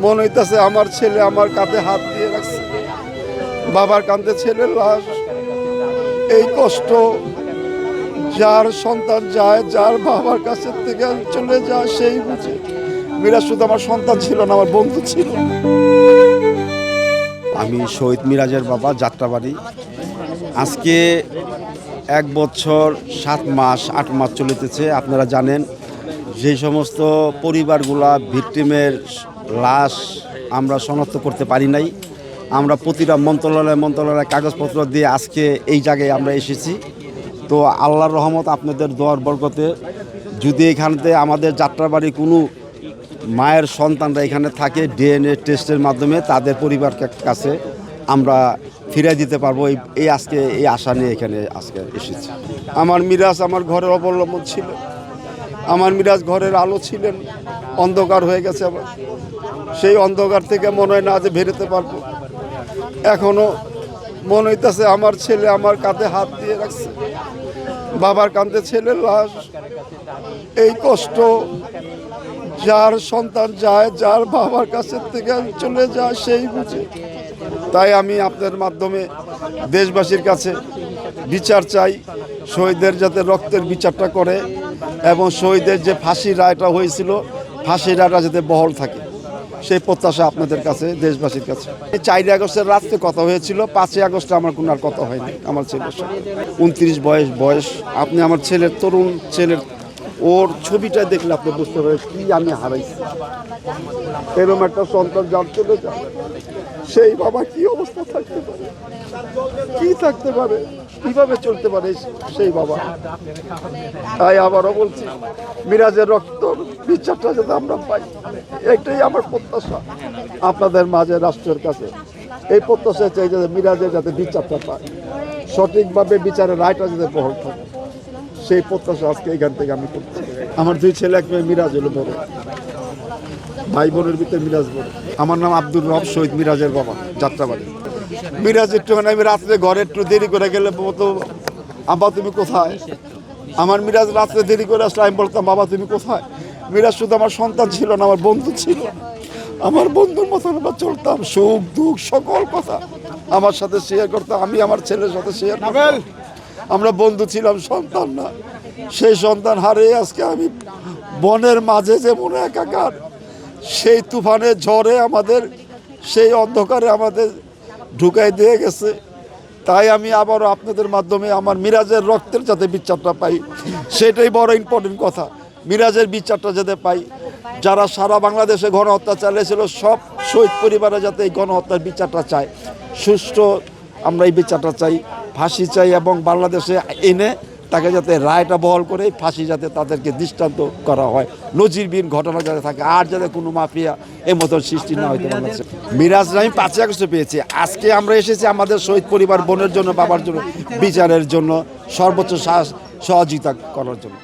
মনে হইতেছে আমার ছেলে আমার কাঁধে হাত দিয়ে রাখছে, বাবার কাঁধে ছেলের লাশ। এই কষ্ট যার সন্তান যায়, যার বাবার কাছে থেকে চলে যায় সেই বুঝে। মিরাজ শুধু আমার সন্তান ছিল না, আমার বন্ধু ছিল। আমি শহীদ মিরাজের বাবা, যাত্রাবাড়ি। আজকে 1 বছর 7 মাস 8 মাস চলিতেছে। আপনারা জানেন যে সমস্ত পরিবারগুলা ভিকটিমের লাশ আমরা শনাক্ত করতে পারি নাই, আমরা প্রতিটা মন্ত্রণালয় কাগজপত্র দিয়ে আজকে এই জায়গায় আমরা এসেছি। তো আল্লাহর রহমত, আপনাদের দোয়ার বরকতে যদি এখানতে আমাদের যাত্রাবাড়ি কোনো মায়ের সন্তানরা এখানে থাকে, ডিএনএ টেস্টের মাধ্যমে তাদের পরিবার কাছে আমরা ফিরে দিতে পারবো। এই আজকে এই আশা নিয়ে এখানে আজকে এসেছি। আমার মিরাজ আমার ঘরের অবলম্বন ছিল, আমার মিরাজ ঘরের আলো ছিলেন। অন্ধকার হয়ে গেছে আবার, সেই অন্ধকার থেকে মনে হয় না যে বেরোতে পারবো। এখনো মনে হইতেছে আমার ছেলে আমার কাঁধে হাত দিয়ে রাখছে, বাবার কাঁধে ছেলের লাশ। এই কষ্ট যার সন্তান যায়, যার বাবার কাছে থেকে চলে যায় সেই বুঝে। তাই আমি আপনাদের মাধ্যমে দেশবাসীর কাছে বিচার চাই, শহীদদের যাতে রক্তের বিচারটা করে এবং শহীদের যে ফাঁসির রায়টা হয়েছিল, ফাঁসির রায়টা যাতে বহাল থাকে, সেই প্রত্যাশা আপনাদের কাছে, দেশবাসীর কাছে। 4 আগস্টের রাত্রে কথা হয়েছিল, 5 আগস্টে আমার কোনো আর কথা হয়নি আমার ছেলের সাথে। 29 বয়স। আপনি আমার ছেলের, তরুণ ছেলের, ওর ছবিটা দেখলে আপনি বুঝতে পারেন কি আমি হারাইছি। এরকম একটা সন্তান যার চলে যায়, সেই বাবা কি অবস্থা থাকতে পারে, কি থাকতে পারে, কিভাবে চলতে পারে সেই বাবা। তাই আবারও বলছি, মিরাজের রক্ত বিচারটা যাতে আমরা পাই, এটাই আমার প্রত্যাশা আপনাদের মাঝে, রাষ্ট্রের কাছে। এই প্রত্যাশা চাই যাতে মিরাজের যাতে বিচারটা পায়, সঠিকভাবে বিচারের রায়টা যাতে বহাল থাকে, সেই প্রত্যাশা আজকে এখান থেকে আমি করছি। আমার 2 ছেলে, 1 মেয়ে। মিরাজ হলো বড়, ভাই বোনের ভিতরে মিরাজ বড়। আমার নাম আব্দুর রব, শহীদ মিরাজের বাবা, যাত্রাবাড়ি। মিরাজ একটুখানি আমি রাত্রে ঘরে একটু দেরি করে গেলে বলতো, আব্বা তুমি কোথায়? আমার মিরাজ রাত্রে দেরি করে আসলে আমি বলতাম, বাবা তুমি কোথায়? মিরাজ শুধু আমার সন্তান ছিল না, আমার বন্ধু ছিল। আমার বন্ধুর মতন আমরা চলতাম, সুখ দুঃখ সকল কথা আমার সাথে শেয়ার করতাম, আমি আমার ছেলের সাথে শেয়ার করতাম। আমরা বন্ধু ছিলাম, সন্তান না। সেই সন্তান হারিয়ে আজকে আমি বনের মাঝে যেমন একাকার, সেই তুফানের ঝড়ে আমাদের, সেই অন্ধকারে আমাদের ঢুকাই দিয়ে গেছে। তাই আমি আবারও আপনাদের মাধ্যমে আমার মিরাজের রক্তের যাতে বিচারটা পাই, সেটাই বড় ইম্পর্টেন্ট কথা। মিরাজের বিচারটা যাতে পাই, যারা সারা বাংলাদেশে গণহত্যা চালিয়েছিল সব শহীদ পরিবারে যাতে এই গণহত্যার বিচারটা চায়, সুষ্ঠু আমরা এই বিচারটা চাই, ফাঁসি চাই, এবং বাংলাদেশে এনে তাকে যাতে রায়টা বহাল করে ফাঁসি যাতে তাদেরকে দৃষ্টান্ত করা হয়, নজিরবিহীন ঘটনা যাতে থাকে, আর যাতে কোনো মাফিয়া এই মতন সৃষ্টি না হইতে পারে। মিরাজরা আমি 5 আগস্টে পেয়েছি। আজকে আমরা এসেছি আমাদের শহীদ পরিবার, বোনের জন্য, বাবার জন্য, বিচারের জন্য সর্বোচ্চ সহযোগিতা করার জন্য।